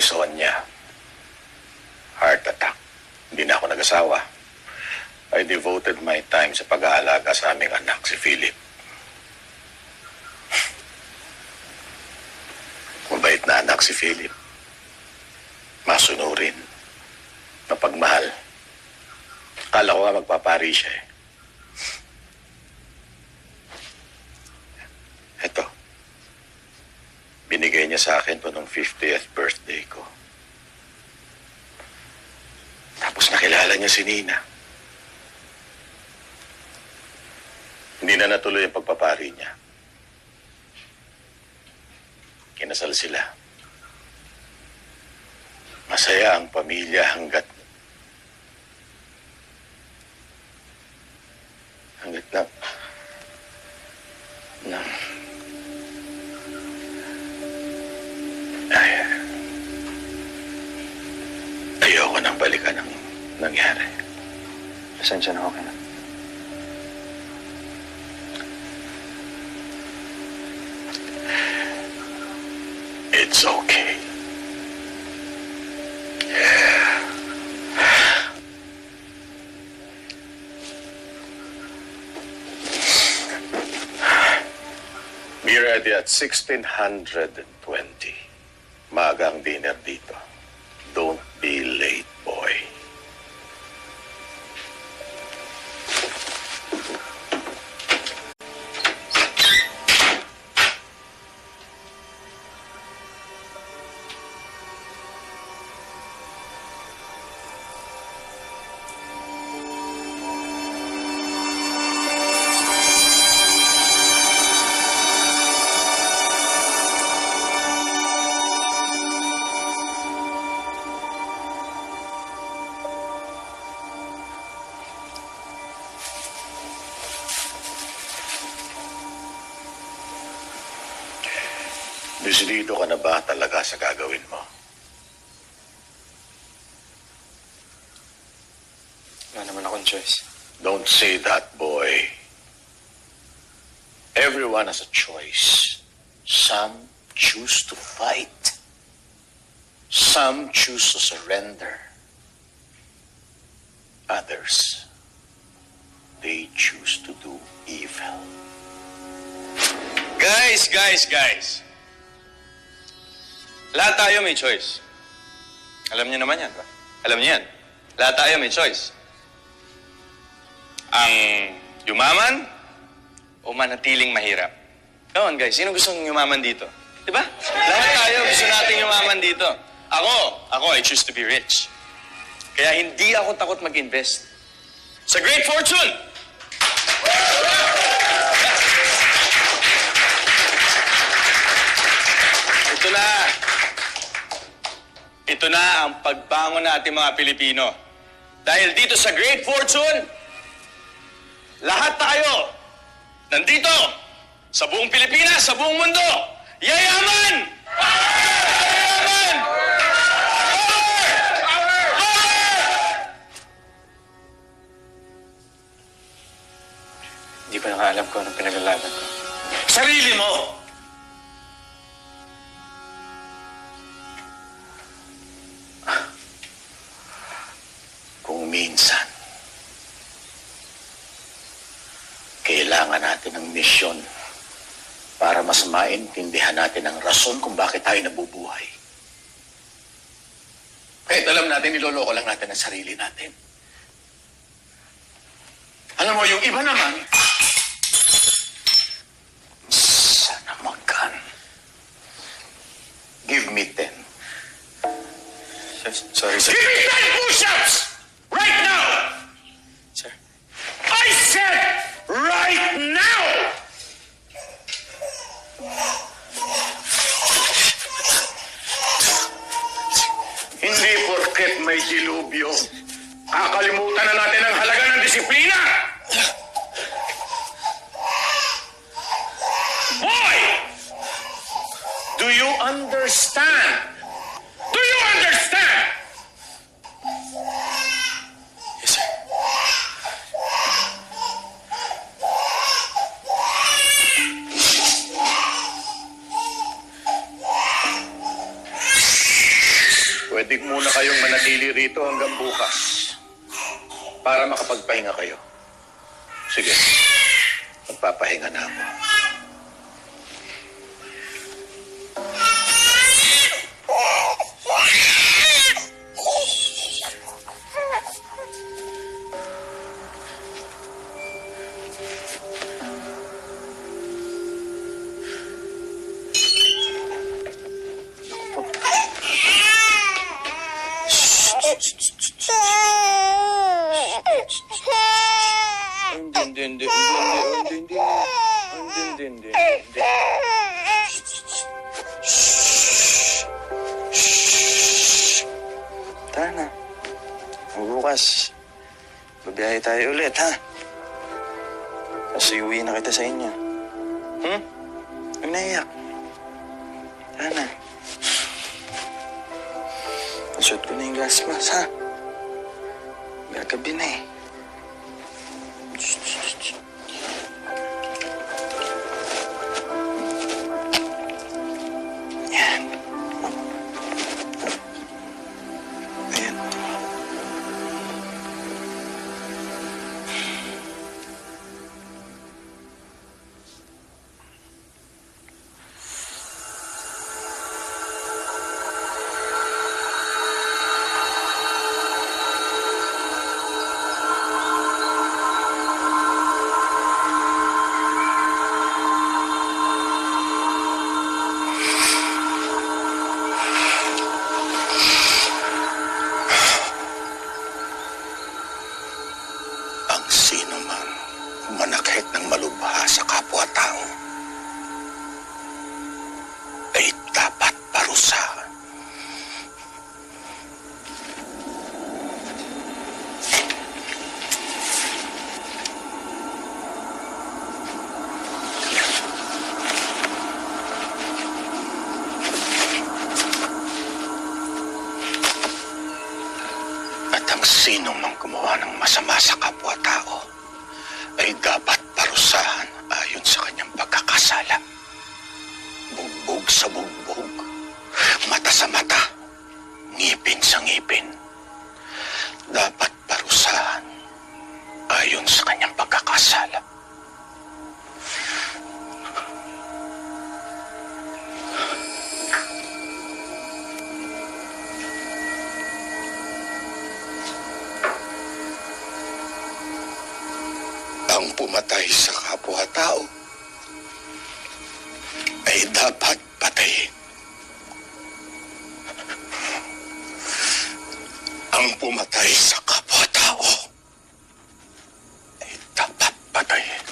Sonia. Heart attack. Hindi na ako nag-asawa. I devoted my time sa pag-aalaga sa aming anak, si Philip. Mabait na anak si Philip. Masunurin. Mapagmahal. Akala ko nga magpapari siya eh. Eto. Binigay niya sa akin to nung 50th birthday ko. Tapos nakilala niya si Nina. Hindi na natuloy ang pagpapari niya. Kinasal sila. Masaya ang pamilya hanggat na ayoko nang balikan ang nangyari. Pasensya na, okay na. It's okay. Be ready at 1620. Magang dinner dito. Don't be late, boy. Desidido ka na ba talaga sa gagawin mo? Wala naman akong choice. Don't say that, boy. Everyone has a choice. Some choose to fight. Some choose to surrender. Others, they choose to do evil. Guys! Lahat tayo may choice. Alam niyo naman yan, ba? Alam niyo yan. Lahat tayo may choice. Ang yumaman o manatiling mahirap. Come on, guys. Sino gusto yumaman dito? Diba? Lahat tayo gusto nating yumaman dito. Ako, I choose to be rich. Kaya hindi ako takot mag-invest sa Great Fortune! Ito na ang pagbangon natin mga Pilipino. Dahil dito sa Great Fortune, lahat tayo nandito sa buong Pilipinas, sa buong mundo, yayaman! Yayaman! Power! Hindi pa nakaalam ko anong pinaglalaban ko. Sarili mo! Kung minsan, kailangan natin ng misyon para mas maintindihan natin ang rason kung bakit tayo nabubuhay. Kahit alam natin, niloloko lang natin ang sarili natin. Alam mo, yung iba naman, sana mag-gun. Give me 10. Sorry, sir. Give me 10 push-ups! Right now! Sir. I said right now! Hindi porket may dilubyo, kakalimutan na natin ang halaga ng disiplina! Boy! Do you understand? Do you understand? Yes, sir. Pwede muna kayong manatili rito hanggang bukas para makapagpahinga kayo. Sige, magpapahinga na ako. Tara na. Bukas, babiyahe tayo ulit, ha? Tapos iuwi na kita sa inyo. Huwag naiyak. Tara na. Suot ko na yung gas mask, ha? Gagabi na eh. Yan. Ayan. Ang sino man manakit ng malubha sa kapwa-tao ay dapat parusahan. At ang sino mang gumawa ng masama sa kapwa-tao ay dapat parusahan ayon sa kanyang pagkakasala. Bugbog sa bugbog, mata sa mata, ngipin sa ngipin. Dapat parusahan ayon sa kanyang pagkakasala. Ang pumatay sa kapwa-tao ay dapat patayin. Ang pumatay sa kapwa-tao ay dapat patayin.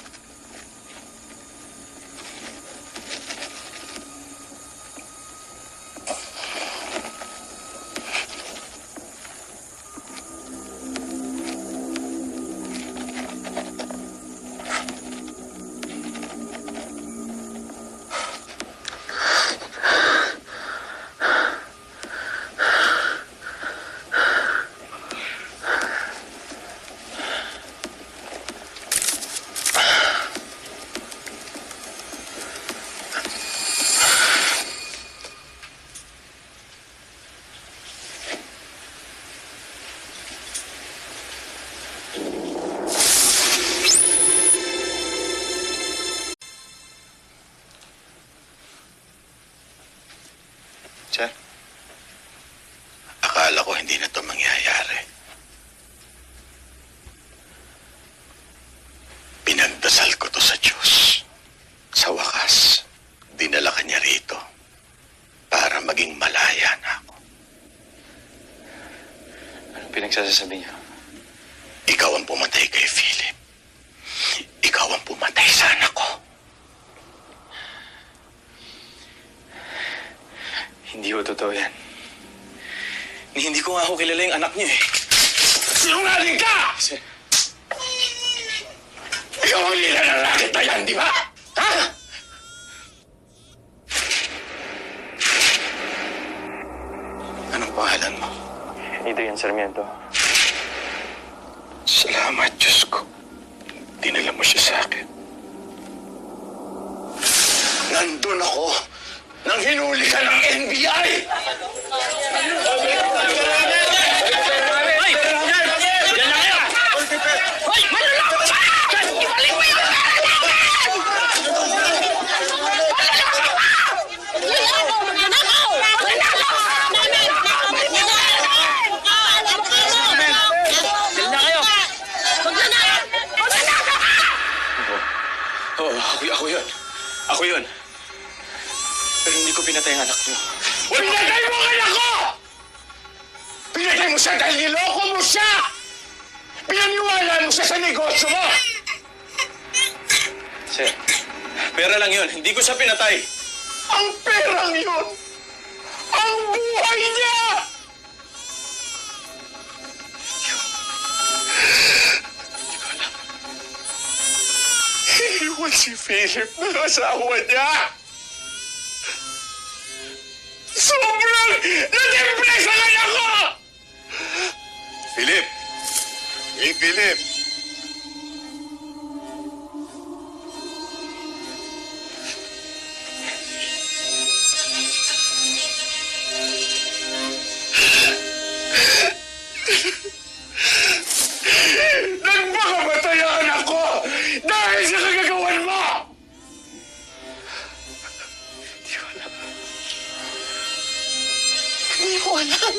Sir? Akala ko hindi na ito mangyayari. Pinagdasal ko to sa Diyos. Sa wakas, dinala ka niya rito para maging malaya na ako. Anong pinagsasasabi niyo? Ikaw ang pumatay kay Philip. Ikaw ang pumatay sa anak ko. Hindi ko totoo yan. Hindi ko nga ako kilala yung anak niyo eh. Sinungaling ka! Sir, Ikaw ang nilalakit na yan, di ba? Ha? Anong pangalan mo? Adrian Sarmiento. Salamat, Diyos ko. Dinala mo siya sa akin. Nandun ako nang hinuli ka ng NBI! siya dahil niloko mo siya! Pinaniwala mo siya sa negosyo mo! Sir, pera lang yun. Hindi ko siya pinatay. Ang perang yun! Ang buhay niya! Iwan si Philip ng asawa niya! Sobrang na-depression ako! Philip! Hey, Philip! Nagpakamatay ang anak ko dahil sa kagagawan mo! Hindi ko alam.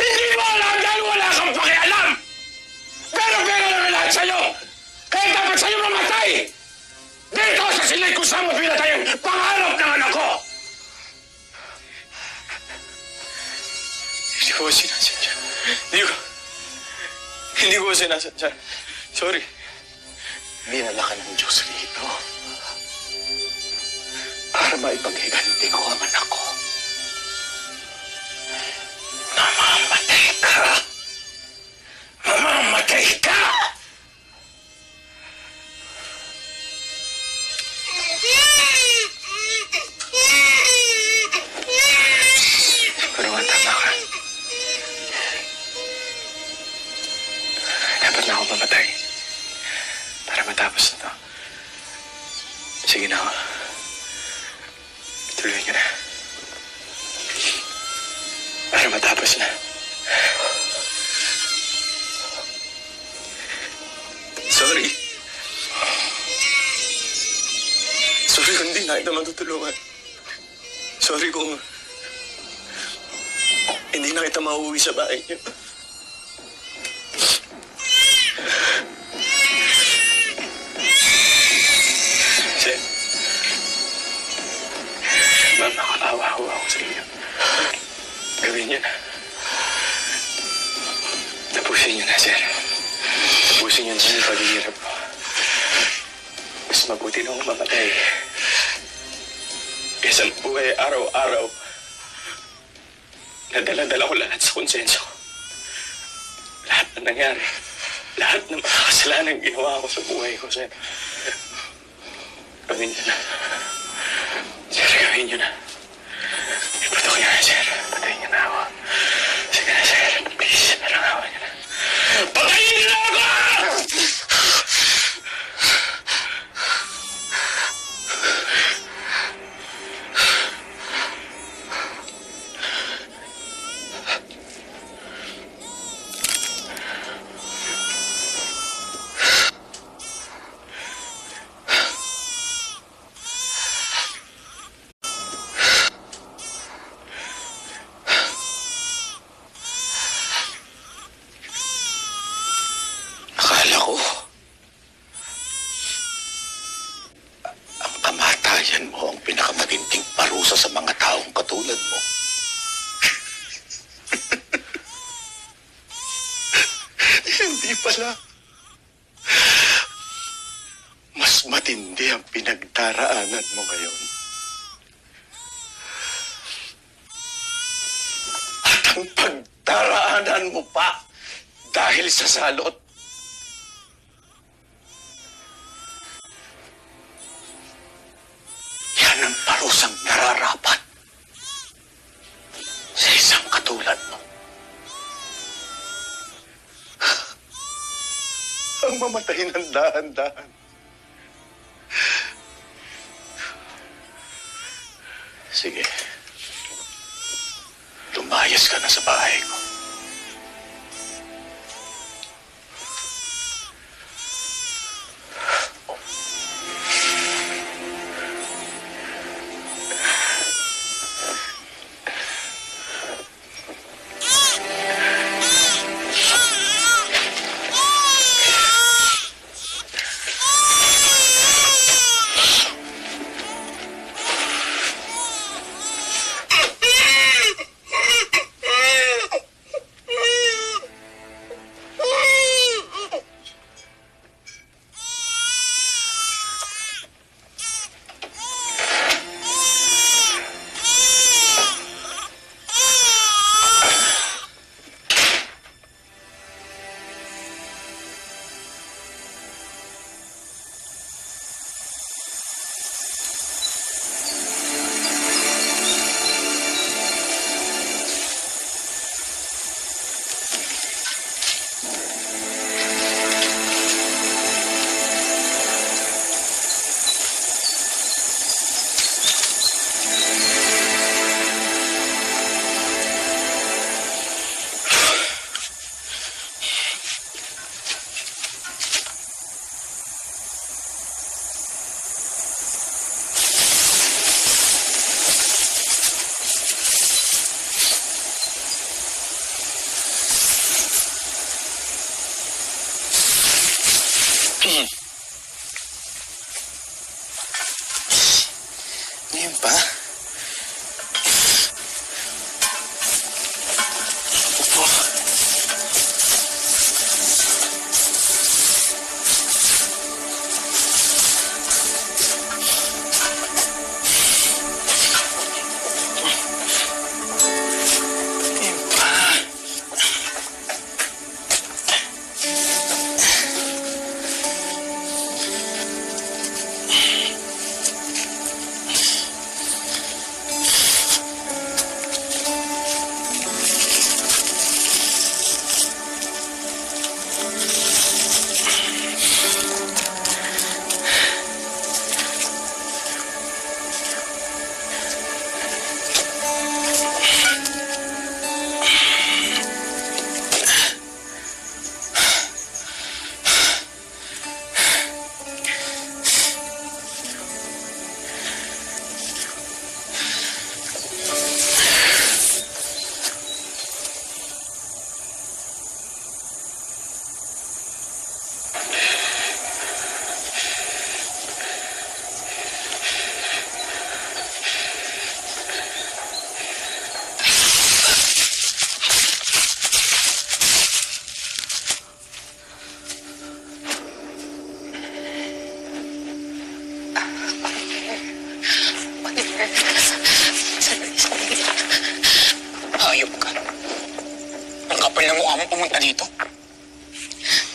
Hindi mo alam dahil wala kang pakialam! Pero pera naman lahat sa'yo! Kaya dapat sa'yo mamatay! Dito sa silid kung saan mo pinatay ang pangarap ng anak ko! Hindi ko sinasadya. Hindi ko sinasadya. Sorry. Dinala ka ng Diyos rito para maipaghiganti ko ang anak ko. Mamamatay ka! Mamamatay ka! Pero nga tama ka. Dapat na ako mamatay. Para matapos na to. Sige na ako. Tuloy ka na. Para matapos na. Sorry. Sorry kung hindi na kita matutulungan. Sorry kung hindi na kita mauwi sa bahay niyo. Kasi, ma'am, nakakaawa ako sa inyo. Gawin niyo na. Tapusin niyo na, sir. Tapusin niyo na yung paghihirap ko. Mas mabuti na akong mamatay. Kaysa buhay araw-araw. Nadala-dala ko lahat sa konsensya ko. Lahat na nangyari. Lahat ng mga kasalanan ginawa ko sa buhay ko, sir. Gawin niyo na. Sir, gawin niyo na. Ipatok niyo na, sir. Patayin niyo na ako. Sige na, sir. Please, parang awa niyo na. Patayin niyo na ako! Akala ko, ang kamatayan mo ang pinakamatinding parusa sa mga taong katulad mo. Hindi pala. Mas matindi ang pinagdaraanan mo ngayon. At ang pagdaraanan mo pa dahil sa salot. Yan ang parusang nararapat sa isang katulad mo. Ang mamatay ng dahan-dahan. Sige. Lumayas ka na sa bahay ko. Hayop ka. Ang kapal na mukha mo pumunta dito.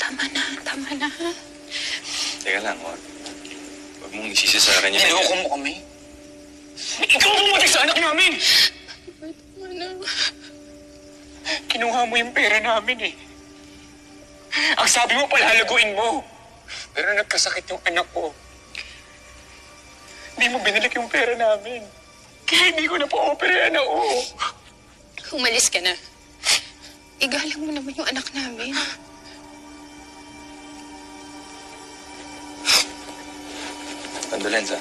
Tama na. Teka lang, Juan. Huwag mong isisi sa kanya na Niloko mo kami. Ikaw ang pumatay sa anak namin! Tama na. Kinuha mo yung pera namin eh. Ang sabi mo, palalaguin mo. Pero nagkasakit yung anak ko. Hindi mo binalik yung pera namin. Kaya hindi ko na pa-opera na Umalis ka na. Igalang mo naman yung anak namin. Condolenza.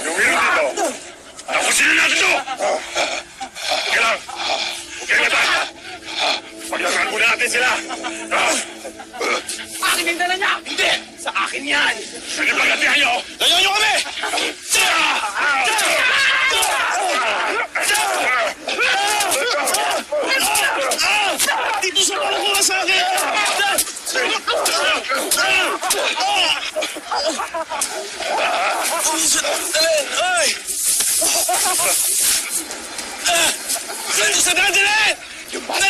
Lumiro dito! Tapusin na natin ito! Sige lang! Huwag kayong matay! Paglagaan muna natin sila! Akin yung dala niya! Hindi! Sa akin yan! Sige, pagkatihan niyo! Layo niyo kami! Dito sa kukuha sa akin! Dalhin! Ay! Sa dalhin! Yung bata!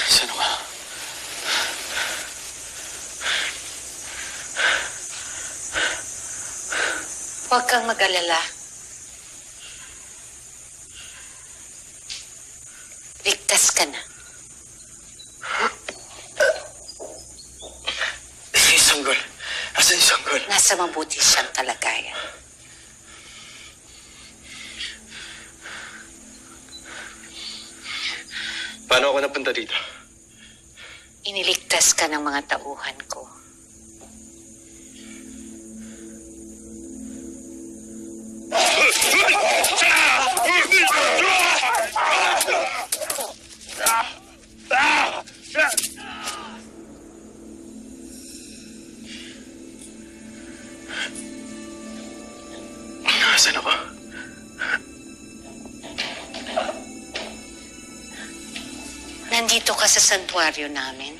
Saan ka? Huwag kang mag-alala. Ligtas ka na. Yung sanggol. Asan yung sanggol? Nasa mabuti siyang kalagayan. Paano ako napunta dito? Iniligtas ka ng mga tauhan ko. Nasaan ako? Nandito ka sa santuaryo namin.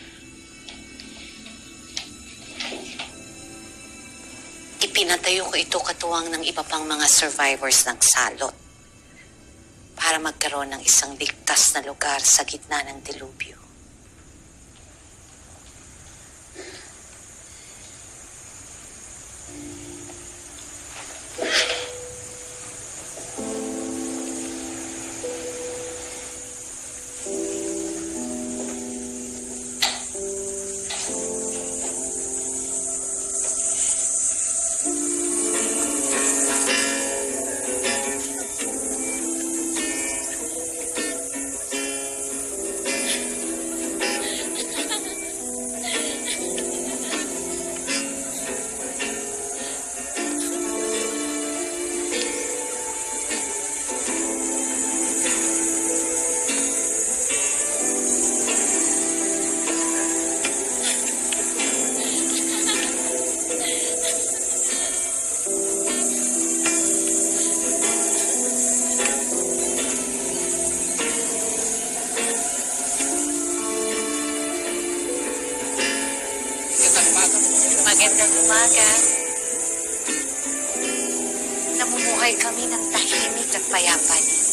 Ipinatayo ko ito katuwang ng iba pang mga survivors ng salot. para magkaroon ng isang ligtas na lugar sa gitna ng dilubyo. Magandang umaga. Namumuhay kami ng tahimik at payapa dito.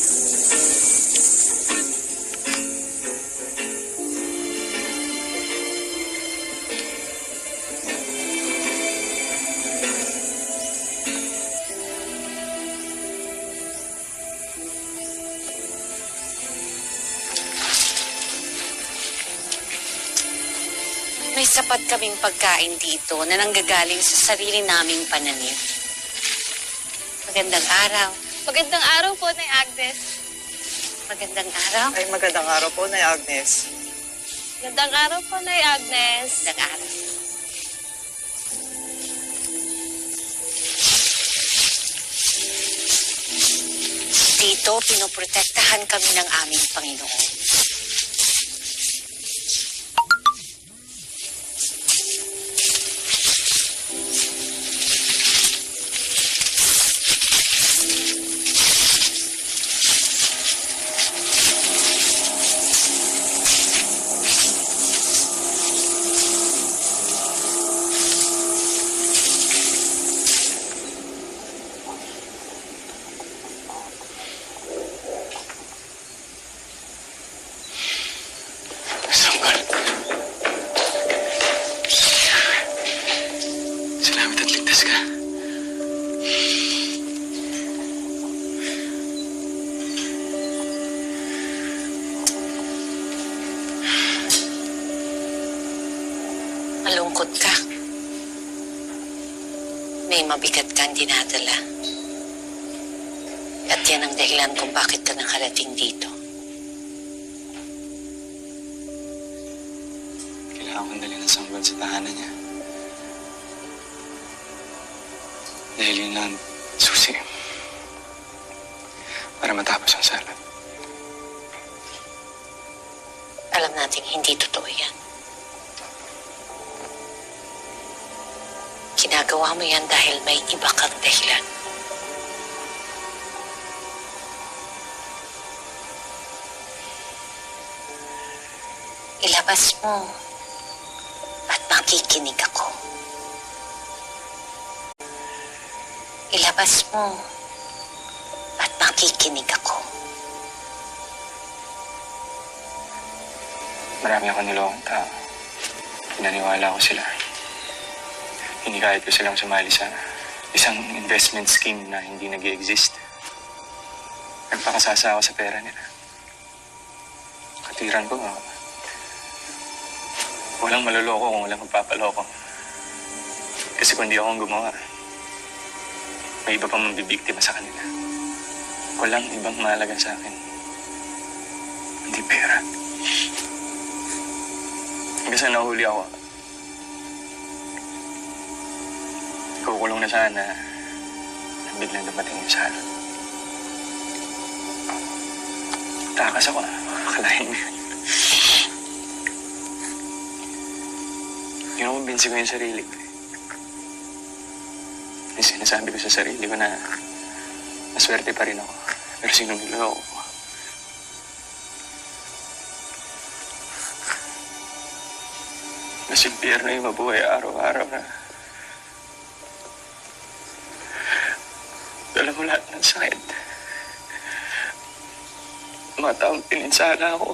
May sapat kaming pagkain dito na nanggagaling sa sarili naming pananim. Magandang araw. Magandang araw po, Nay Agnes. Magandang araw. Ay, magandang araw po, Nay Agnes. Magandang araw po, Nay Agnes. Magandang araw. Dito, pinoprotektahan kami ng aming Panginoon. Sanggol. Salamat at ligtas ka. Malungkot ka. May mabigat kang dinadala. At yan ang dahilan kung bakit ka nakarating dito. Kailangan kong dalhin ng sanggol sa tahanan niya. Dahil yun lang susi para matapos ang sala. Alam nating hindi totoo yan. Ginagawa mo yan dahil may iba kang dahilan. Ilabas mo at makikinig ako. Ilabas mo at makikinig ako. Marami akong nilokong tao. Pinaniwala ko sila. Hinikayat ko silang sumali sa isang investment scheme na hindi nag-i-exist. Nagpakasasa ako sa pera nila. Katiran ko, walang maluloko kung walang magpapaloko. Kasi kung di ako gumawa, may iba pang mabibiktima sa kanila. Walang ibang mahalaga sa akin. Hindi pera. Hanggang sa nahuli ako, kukulong na sana na biglang dumating yung sala. Takas ako, akalain mo yun. Kinukumbinsi ko yung sarili ko. Yung sinasabi ko sa sarili ko na maswerte pa rin ako. Pero sinumiloko ko. Nasimpiyerno yung mabuhay araw-araw na dala mo lahat ng sakit. Yung mga taong pininsala ako.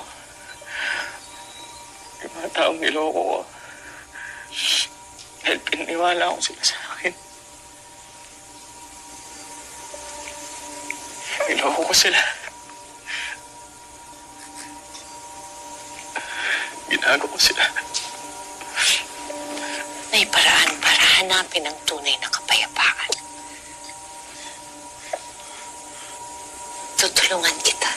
Yung mga taong niloko ko. Dahil pininiwala ko sila sa akin. Niloko ko sila. Ginago ko sila. May paraan para hanapin ang tunay na kapayapaan. Tutulungan kita.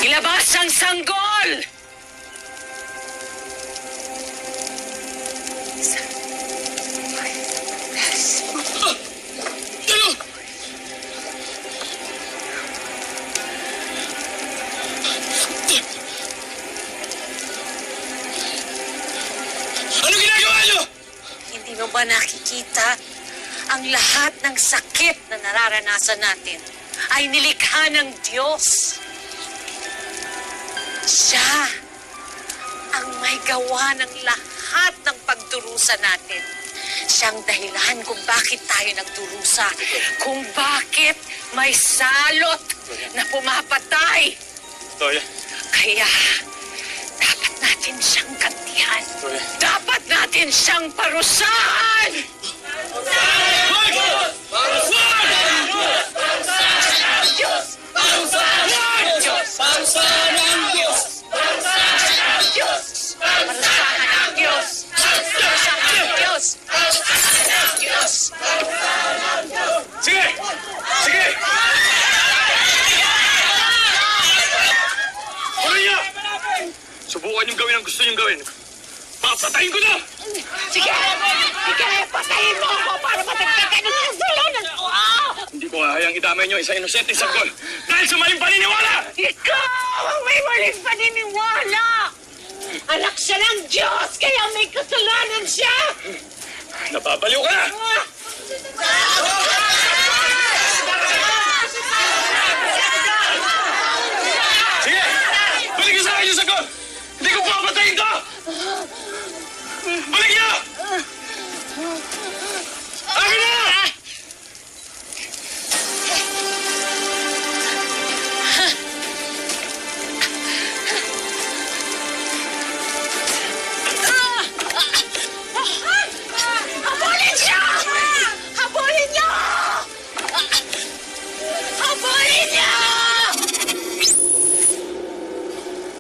Ilabas ang sanggol! Ano ginagawa niyo? Hindi mo ba nakikita ang lahat ng sakit na nararanasan natin ay nilikha ng Diyos? Siya ang may gawa ng lahat ng pagdurusa natin. Siyang dahilan kung bakit tayo nagdurusa, kung bakit may salot na pumapatay. Toya. Kaya, dapat natin siyang gantihan. Dapat natin siyang parusahan! Sige! Sige! Tuloy niyo! Subukan yung gawin ang gusto niyong gawin. Papatayin ko na! Sige! Sige! Patayin mo ako para matagtagan ng kasalanan ko! Hindi ko hahayang idamay niyo isang inosente sanggol dahil sa maling paniniwala! Ikaw ang may maling paniniwala! Anak siya ng Diyos, kaya may kasalanan siya! Napapaliw ka na!